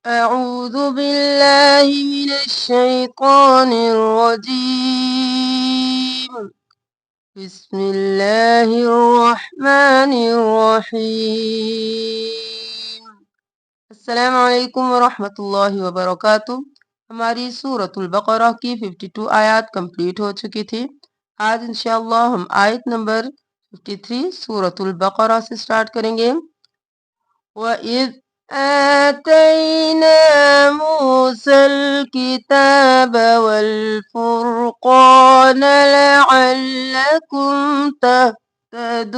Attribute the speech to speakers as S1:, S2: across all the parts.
S1: أعوذ بالله من الشيطان الرجيم بسم الله الرحمن الرحيم السلام علیکم ورحمۃ اللہ وبرکاتہ۔ ہماری سورۃ البقرہ کی 52 آیات کمپلیٹ ہو چکی تھی۔ آج انشاءاللہ ہم آیت نمبر 53 سورۃ البقرہ سے سٹارٹ کریں گے۔ وَإِذْ آتَيْنَا مُوسَى الْكِتَابَ وَالْفُرْقَانَ لَعَلَّكُمْ تَهْتَدُونَ۔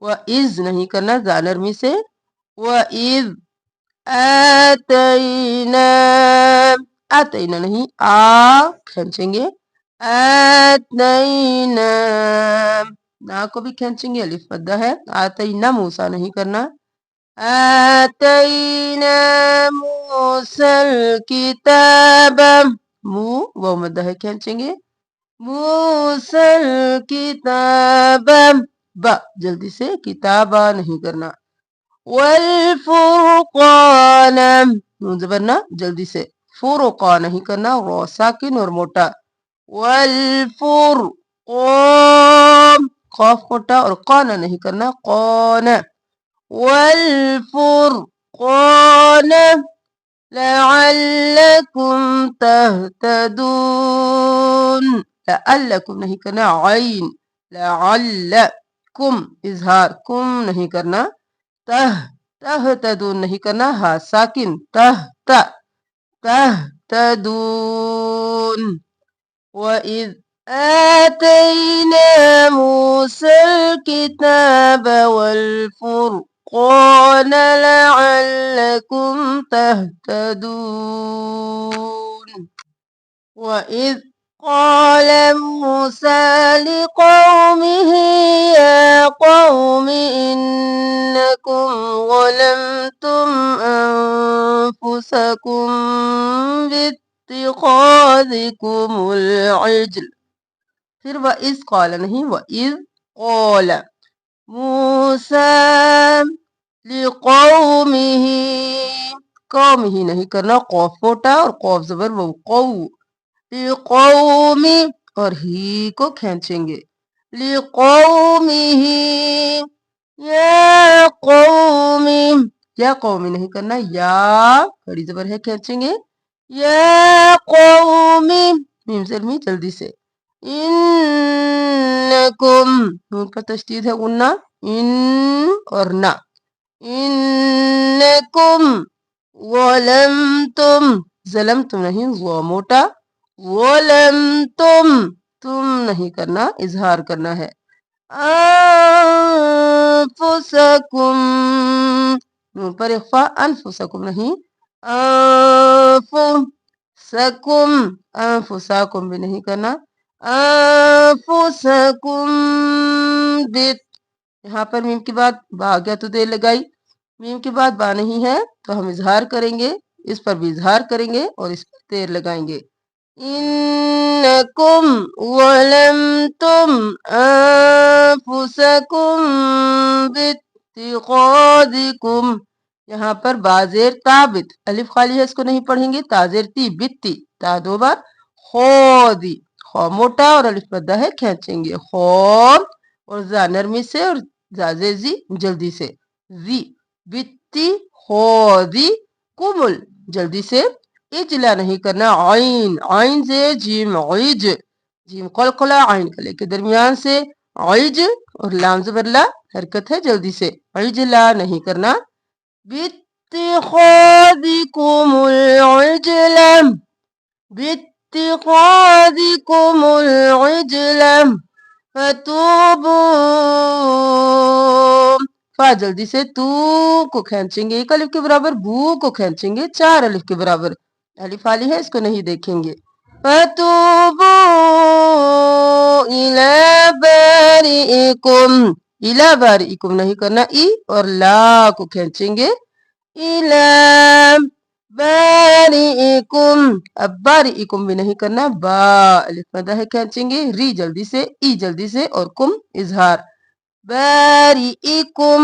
S1: وَإِذْ نہیں کرنا زا نرمی سے، وَإِذْ آتَيْنَا، آتَيْنَا نہیں، کھینچیں گے، آتَيْنَا، نا کو بھی کھینچیں گے، الف مدہ ہے، آتَيْنَا موسیٰ نہیں کرنا، آتَيْنَا موسیٰ الکتاب، وہ مدہ ہے، کھینچیں گے، موسیٰ الکتاب، با جلدی سے، کتابہ نہیں کرنا، والفرقان، نون زبرنا جلدی سے، فرقان نہیں کرنا، رو ساکن اور موٹا، والفرقان، قاف موٹا اور قانا نہیں کرنا، قانا، والفرقان لعلكم تهتدون، لعلكم نہیں کرنا، عین، لعلكم اظہار، کم نہیں کرنا، تہتدون نہیں کرنا، ہا ساکن، تہتدون۔ وَإِذْ آتَيْنَا مُوسَى الْكِتَابَ وَالْفُرْقَانَ لَعَلَّكُمْ تَهْتَدُونَ۔ وَإِذْ قَالَ مُوسَى لِقَوْمِهِ يَا قَوْمِ إِنَّكُمْ ظَلَمْتُمْ أَنفُسَكُمْ بِاتِّخَاذِكُمُ الْعِجْلَ، پھر وَإِذْ قَالَ نہیں، وَإِذْ قَالَ مُوسَى لِقَوْمِهِ، قومہ نہیں کرنا، قوف موٹا اور قوف زبر وہ، قو، لِقَوْمِ اور ہی کو کھینچیں گے، لِقَوْمِهِ، یا قوم، یا قومی نہیں کرنا، یا کھڑی زبر ہے، کھینچیں گے، یا قوم، میم زلمی جلدی سے، انکم، نون پر تشدید ہے، غنہ، ان اور نا، انکم ظلمتم، ظلمتم نہیں، وہ موٹا، ظلمتم، تم نہیں کرنا، اظہار کرنا ہے، انفسکم، نون پر اخفا، انفسکم نہیں، انفسکم، انفسکم بھی نہیں کرنا، انفسکم، بت، یہاں پر میم کی بات با گیا تو دیر لگائی، میم کی بات با نہیں ہے تو ہم اظہار کریں گے، اس پر بھی اظہار کریں گے اور اس پر دیر لگائیں گے، انکم ظلمتم انفسکم باتخاذکم، یہاں پر بازیر تابت، الف خالی ہے، اس کو نہیں پڑھیں گے، تازیر تی، بتی، تا دو بار، خودی، خو موٹا اور الف مدہ ہے، کھینچیں گے، خود اور زا نرمی سے اور زازے زی جلدی سے، زی، بتی خودی کمل، جلدی سے، اجلا نہیں کرنا، عین، عین سے جیم، عیج، جیم قلقلہ، عین کلے کے درمیان سے، عیج اور لام زبر لا، حرکت ہے، جلدی سے، عجلا نہیں کرنا، باتخاذکم العجل، باتخاذکم العجل فتوبوا، فا جلدی سے، تو کو کھینچیں گے ایک الف کے برابر، بو کو کھینچیں گے 4 الف کے برابر، الف والی ہے، اس کو نہیں دیکھیں گے، فتوبوا الی بارئکم، الی بارئکم نہیں کرنا، ای اور لا کو کھینچیں گے، الی بارئکم، اب بارئکم بھی نہیں کرنا، با الف مدہ ہے، کھینچیں گے، ری جلدی سے، ای جلدی سے اور کم اظہار، بارئکم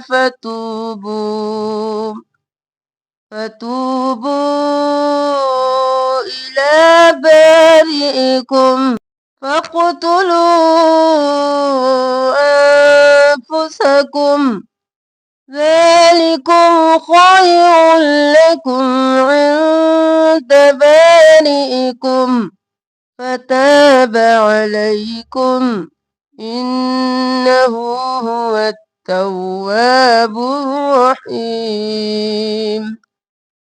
S1: فتوبوا إلى بارئكم فاقتلوا أنفسكم ذلكم خير لكم عند بارئكم فتاب عليكم إنه هو التواب الرحيم।